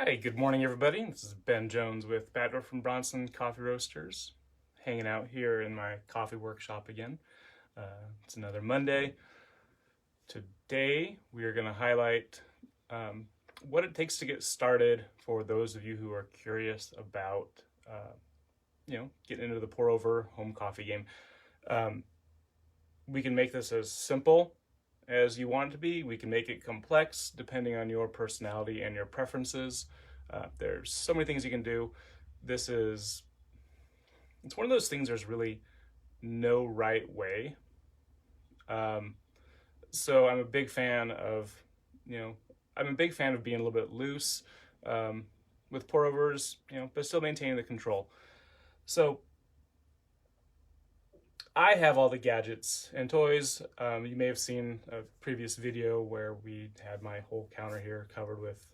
Hi, good morning, everybody. This is Ben Jones with Batdorf and Bronson Coffee Roasters, hanging out here in my coffee workshop again. It's another Monday. Today, we are going to highlight what it takes to get started for those of you who are curious about, getting into the pour-over home coffee game. We can make this as simple as you want it to be. We can make it complex depending on your personality and your preferences. There's so many things you can do. It's one of those things there's really no right way. So I'm a big fan of, being a little bit loose with pour overs, but still maintaining the control. So I have all the gadgets and toys. You may have seen a previous video where we had my whole counter here covered with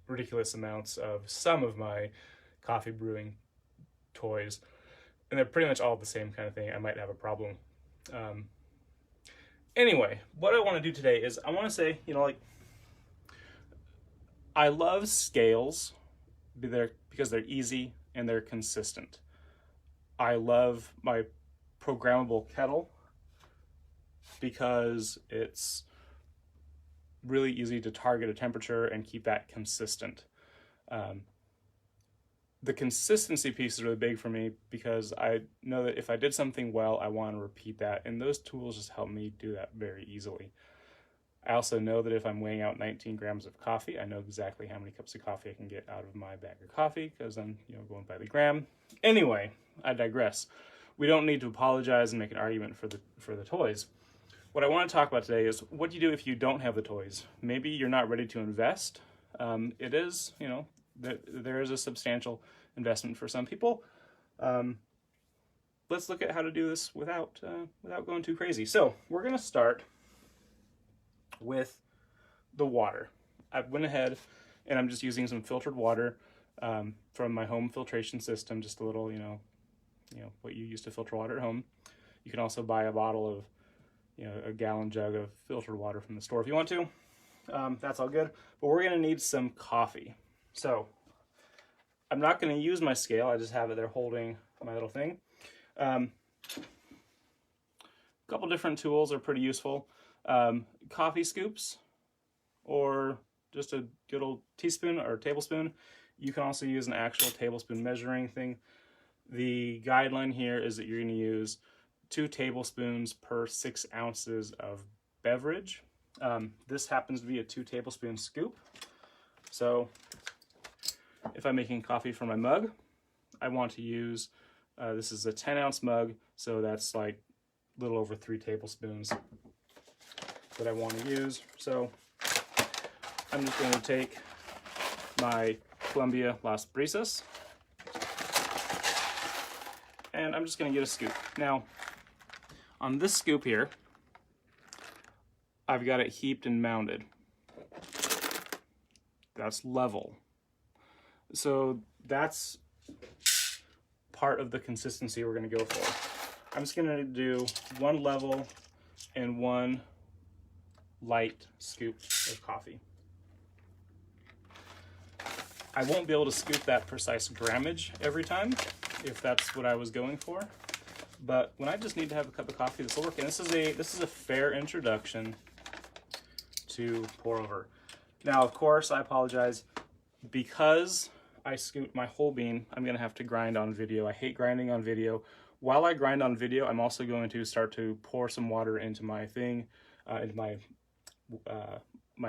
ridiculous amounts of some of my coffee brewing toys. And they're pretty much all the same kind of thing. I might have a problem. Anyway, what I want to do today is I want to say, I love scales because they're easy and they're consistent. I love my programmable kettle because it's really easy to target a temperature and keep that consistent. The consistency piece is really big for me because I know that if I did something well, I want to repeat that, and those tools just help me do that very easily. I also know that if I'm weighing out 19 grams of coffee, I know exactly how many cups of coffee I can get out of my bag of coffee because I'm going by the gram. Anyway, I digress. We don't need to apologize and make an argument for the toys. What I want to talk about today is what do you do if you don't have the toys? Maybe you're not ready to invest. It is, there is a substantial investment for some people. Let's look at how to do this without going too crazy. So we're going to start with the water. I went ahead and I'm just using some filtered water from my home filtration system, just a little, what you use to filter water at home. You can also buy a bottle of, a gallon jug of filtered water from the store if you want to. That's all good. But we're going to need some coffee. So I'm not going to use my scale. I just have it there holding my little thing. A couple different tools are pretty useful. Coffee scoops or just a good old teaspoon or tablespoon. You can also use an actual tablespoon measuring thing. The guideline here is that you're going to use 2 tablespoons per 6 ounces of beverage. This happens to be a 2 tablespoon scoop. So if I'm making coffee for my mug, I want to use, this is a 10-ounce mug, so that's like a little over 3 tablespoons that I want to use. So I'm just going to take my Columbia Las Brisas, and I'm just going to get a scoop. Now, on this scoop here, I've got it heaped and mounded. That's level. So that's part of the consistency we're going to go for. I'm just going to do 1 level and 1 light scoop of coffee. I won't be able to scoop that precise grammage every time, if that's what I was going for. But when I just need to have a cup of coffee, this will work. And this is a fair introduction to pour over. Now, of course, I apologize. Because I scooped my whole bean, I'm going to have to grind on video. I hate grinding on video. While I grind on video, I'm also going to start to pour some water into my thing, into my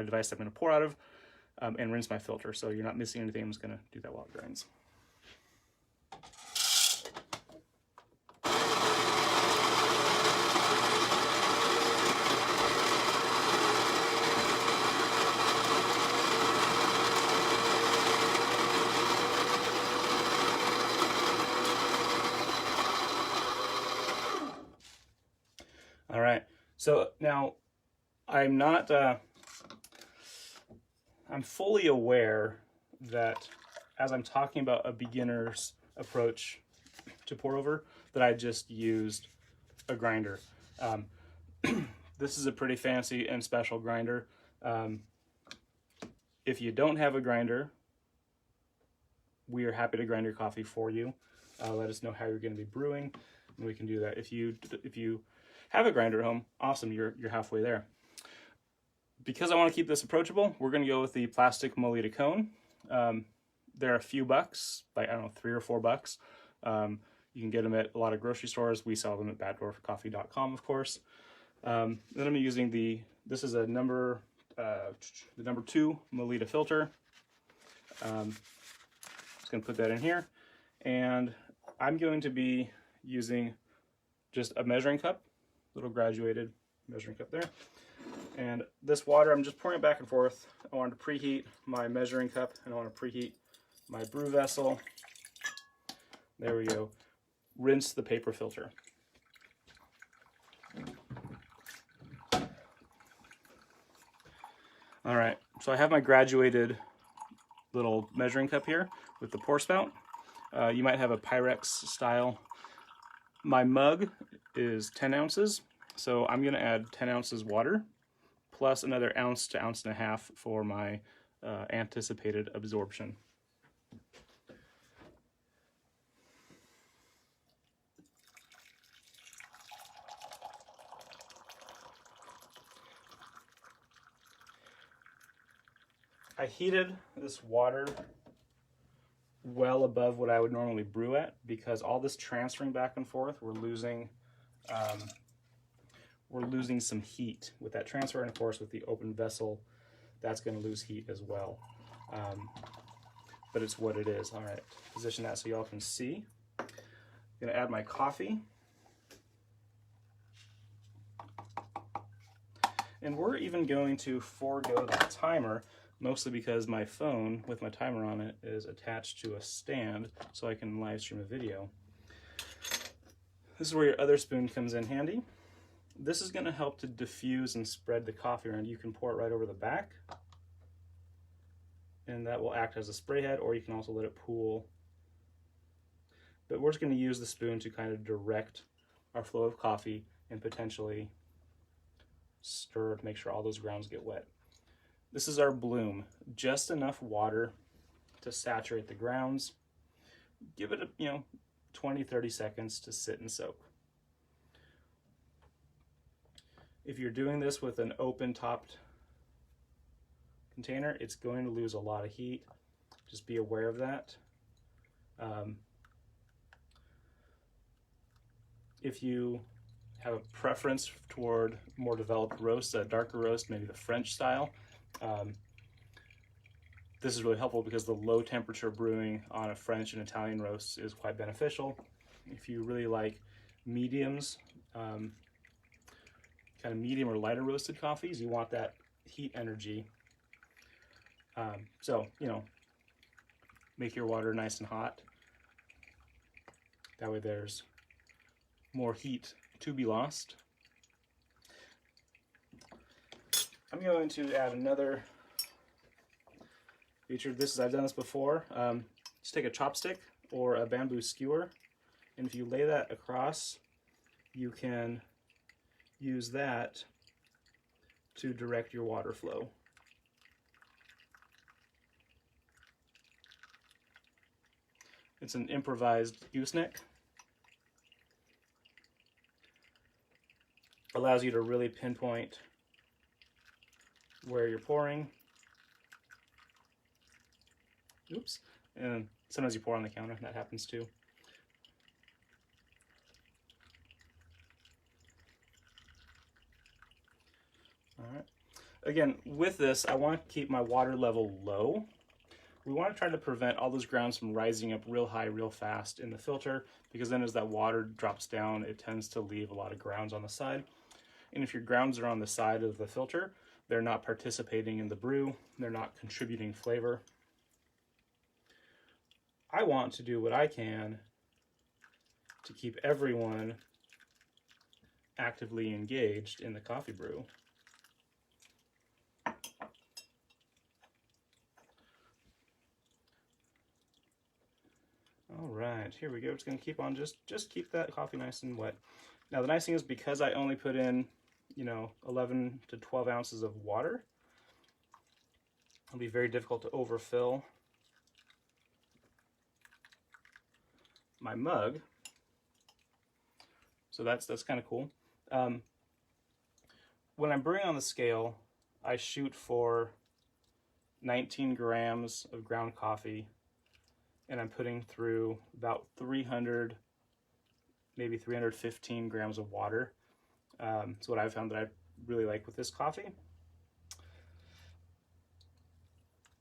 device I'm going to pour out of, and rinse my filter. So you're not missing anything. I'm just going to do that while it grinds. All right, so now I'm not, I'm fully aware that as I'm talking about a beginner's approach to pour over, that I just used a grinder. This is a pretty fancy and special grinder. If you don't have a grinder, we are happy to grind your coffee for you. Let us know how you're going to be brewing, and we can do that. If you have a grinder at home, awesome, you're halfway there. Because I want to keep this approachable, we're going to go with the plastic Molita cone. They're a few bucks, like I don't know, $3 or $4. You can get them at a lot of grocery stores. We sell them at baddwarfcoffee.com, of course. Then I'm using this is a the number 2 Molita filter. Just going to put that in here, and I'm going to be using just a measuring cup, little graduated measuring cup there. And this water, I'm just pouring it back and forth. I want to preheat my measuring cup, and I want to preheat my brew vessel. There we go. Rinse the paper filter. All right, so I have my graduated little measuring cup here with the pour spout. You might have a Pyrex style. My mug is 10 ounces, so I'm going to add 10 ounces water plus another ounce to ounce and a half for my anticipated absorption. I heated this water well above what I would normally brew at, because all this transferring back and forth, we're losing some heat with that transfer, and of course with the open vessel, that's going to lose heat as well. But it's what it is. All right, position that so y'all can see. I'm going to add my coffee. And we're even going to forego that timer, mostly because my phone with my timer on it is attached to a stand so I can live stream a video. This is where your other spoon comes in handy. This is going to help to diffuse and spread the coffee around. You can pour it right over the back, and that will act as a spray head, or you can also let it pool. But we're just going to use the spoon to kind of direct our flow of coffee and potentially stir to make sure all those grounds get wet. This is our bloom. Just enough water to saturate the grounds. Give it a 20-30 seconds to sit and soak. If you're doing this with an open topped container, it's going to lose a lot of heat. Just be aware of that. If you have a preference toward more developed roasts, a darker roast, maybe the French style, this is really helpful because the low temperature brewing on a French and Italian roast is quite beneficial. If you really like mediums, kind of medium or lighter roasted coffees, you want that heat energy. So, make your water nice and hot. That way there's more heat to be lost. I'm going to add another feature. I've done this before. Just take a chopstick or a bamboo skewer, and if you lay that across, you can use that to direct your water flow. It's an improvised gooseneck. Allows you to really pinpoint where you're pouring. Oops. And sometimes you pour on the counter, that happens too. All right. Again, with this, I want to keep my water level low. We want to try to prevent all those grounds from rising up real high, real fast in the filter, because then as that water drops down, it tends to leave a lot of grounds on the side. And if your grounds are on the side of the filter, they're not participating in the brew, they're not contributing flavor. I want to do what I can to keep everyone actively engaged in the coffee brew. All right, here we go. It's going to keep on, just keep that coffee nice and wet. Now the nice thing is, because I only put in 11 to 12 ounces of water, it'll be very difficult to overfill my mug. So that's kind of cool. When I'm brewing on the scale, I shoot for 19 grams of ground coffee, and I'm putting through about 300, maybe 315 grams of water. It's what I've found that I really like with this coffee.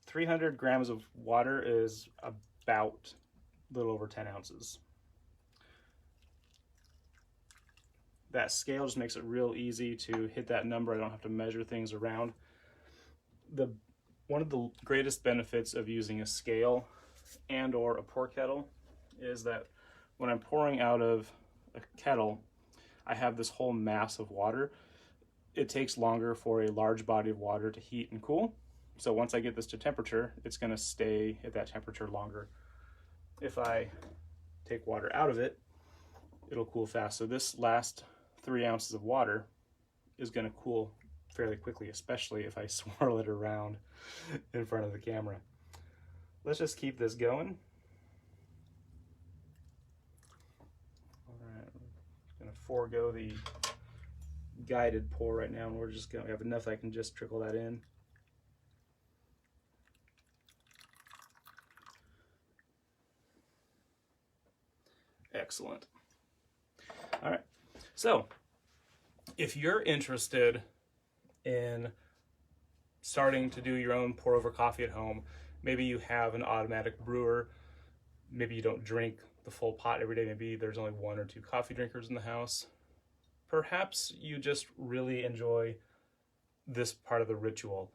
300 grams of water is about a little over 10 ounces. That scale just makes it real easy to hit that number. I don't have to measure things around. One of the greatest benefits of using a scale and or a pour kettle is that when I'm pouring out of a kettle, I have this whole mass of water. It takes longer for a large body of water to heat and cool. So once I get this to temperature, it's going to stay at that temperature longer. If I take water out of it, it'll cool fast. So this last 3 ounces of water is going to cool fairly quickly, especially if I swirl it around in front of the camera. Let's just keep this going. All right, I'm going to forego the guided pour right now, and we're just going to have enough that I can just trickle that in. Excellent. All right, so if you're interested in starting to do your own pour over coffee at home, maybe you have an automatic brewer, maybe you don't drink the full pot every day, maybe there's only 1 or 2 coffee drinkers in the house, perhaps you just really enjoy this part of the ritual.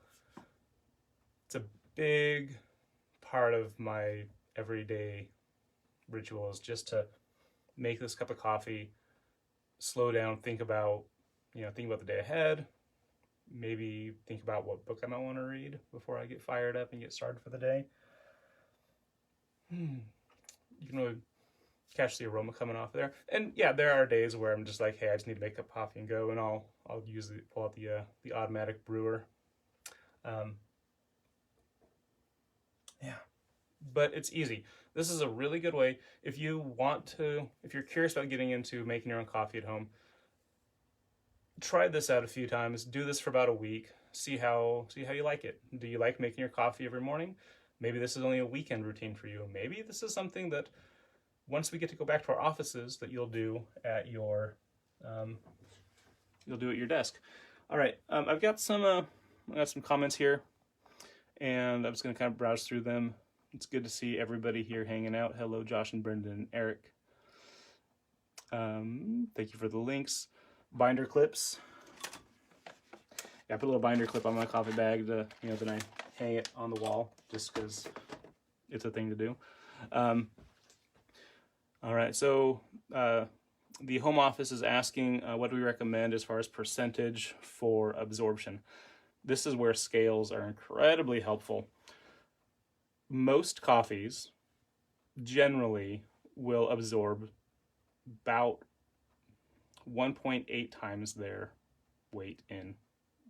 It's a big part of my everyday ritual, is just to make this cup of coffee, slow down, think about the day ahead, maybe think about what book I might want to read before I get fired up and get started for the day. You can really catch the aroma coming off there. And yeah, there are days where I'm just like, hey, I just need to make a cup of coffee and go, and I'll pull out the automatic brewer. Yeah, but it's easy. This is a really good way if you're curious about getting into making your own coffee at home. Try this out a few times. Do this for about a week. See how you like it. Do you like making your coffee every morning? Maybe this is only a weekend routine for you. Maybe this is something that once we get to go back to our offices that you'll do at your desk. All right, I've got some comments here, and I'm just going to kind of browse through them. It's good to see everybody here hanging out. Hello, Josh and Brendan and Eric. Thank you for the links. Binder clips. Yeah, I put a little binder clip on my coffee bag to, then I hang it on the wall just because it's a thing to do. All right, so the home office is asking what do we recommend as far as percentage for absorption. This is where scales are incredibly helpful. Most coffees generally will absorb about 1.8 times their weight in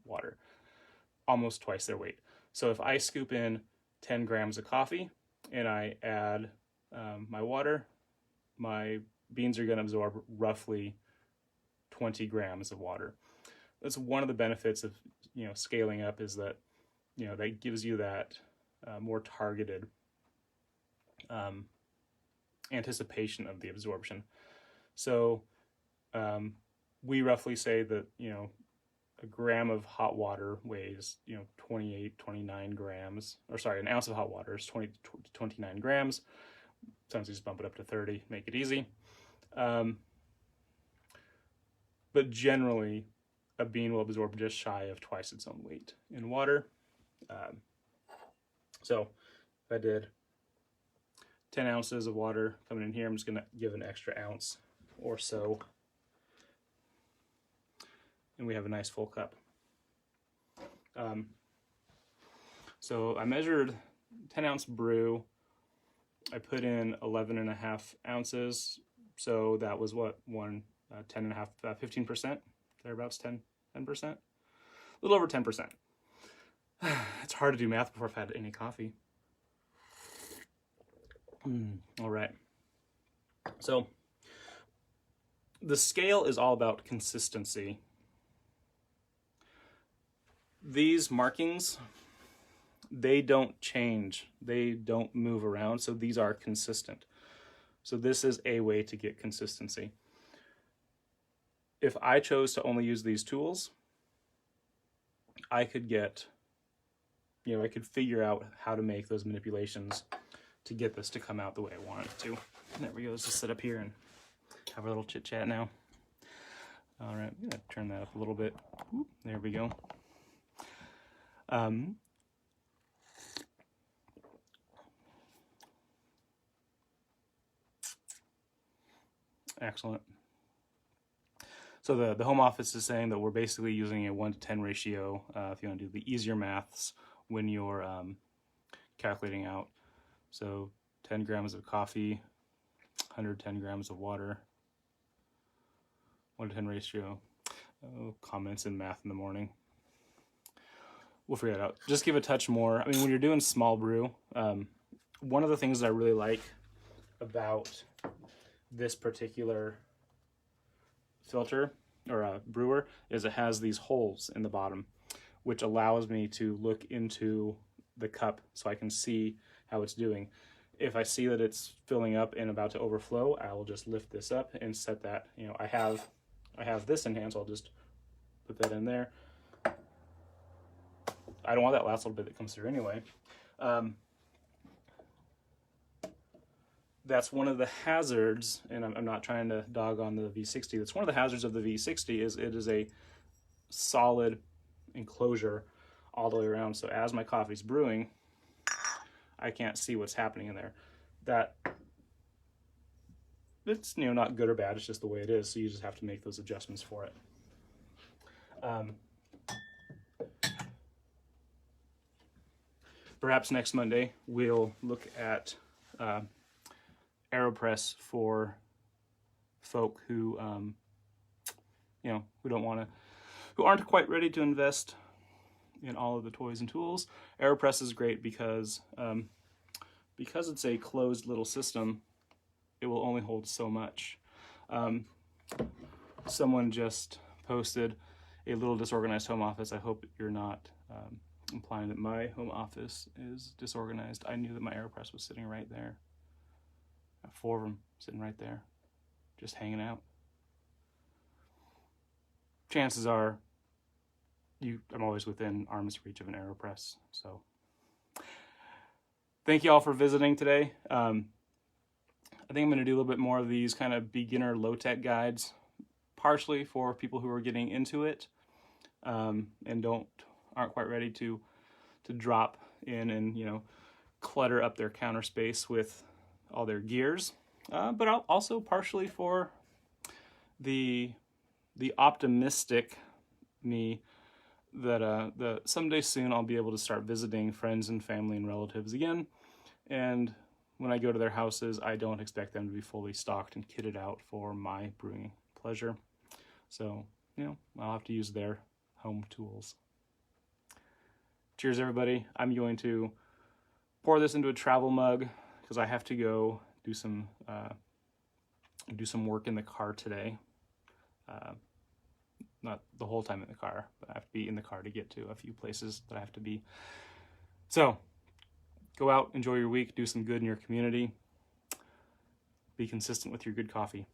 water, almost twice their weight. So if I scoop in 10 grams of coffee and I add my water, my beans are going to absorb roughly 20 grams of water. That's one of the benefits of scaling up, is that that gives you that more targeted anticipation of the absorption. So we roughly say that a gram of hot water weighs 28, 29 grams, or sorry, an ounce of hot water is 20 to 29 grams. Sometimes you just bump it up to 30, make it easy. But generally, a bean will absorb just shy of twice its own weight in water. So if I did 10 ounces of water coming in here, I'm just going to give an extra ounce or so. And we have a nice full cup. So I memeasured 10-ounce brew. I put in 11.5 ounces. So that was what, 15%, thereabouts, 10%, a little over 10%. It's hard to do math before I've had any coffee. All right. So the scale is all about consistency. These markings, they don't change. They don't move around. So these are consistent. So this is a way to get consistency. If I chose to only use these tools, I could get, I could figure out how to make those manipulations to get this to come out the way I want it to. There we go. Let's just sit up here and have a little chit chat now. All right, I'm gonna turn that up a little bit. There we go. Excellent. So the home office is saying that we're basically using a 1-to-10 ratio if you want to do the easier maths when you're calculating out. So 10 grams of coffee, 110 grams of water, 1-to-10 ratio. Oh, comments in math in the morning. We'll figure it out. Just give a touch more. I mean, when you're doing small brew, one of the things that I really like about this particular filter or brewer is it has these holes in the bottom, which allows me to look into the cup so I can see how it's doing. If I see that it's filling up and about to overflow, I will just lift this up and set that. I have this in hand, so I'll just put that in there. I don't want that last little bit that comes through anyway. That's one of the hazards, and I'm not trying to dog on the V60. That's one of the hazards of the V60 is it is a solid enclosure all the way around. So as my coffee's brewing, I can't see what's happening in there. It's not good or bad. It's just the way it is. So you just have to make those adjustments for it. Perhaps next Monday we'll look at AeroPress for folk who who aren't quite ready to invest in all of the toys and tools. AeroPress is great because it's a closed little system. It will only hold so much. Someone just posted a little disorganized home office. I hope you're not implying that my home office is disorganized. I knew that my AeroPress was sitting right there. I have 4 of them sitting right there, just hanging out. Chances are I'm always within arm's reach of an AeroPress. So thank you all for visiting today. I think I'm going to do a little bit more of these kind of beginner low-tech guides, partially for people who are getting into it and aren't quite ready to drop in and clutter up their counter space with all their gears, but also partially for the optimistic me that someday soon I'll be able to start visiting friends and family and relatives again, and when I go to their houses, I don't expect them to be fully stocked and kitted out for my brewing pleasure. So, I'll have to use their home tools. Cheers, everybody. I'm going to pour this into a travel mug because I have to go do some work in the car today. Not the whole time in the car, but I have to be in the car to get to a few places that I have to be. So, go out, enjoy your week, do some good in your community. Be consistent with your good coffee.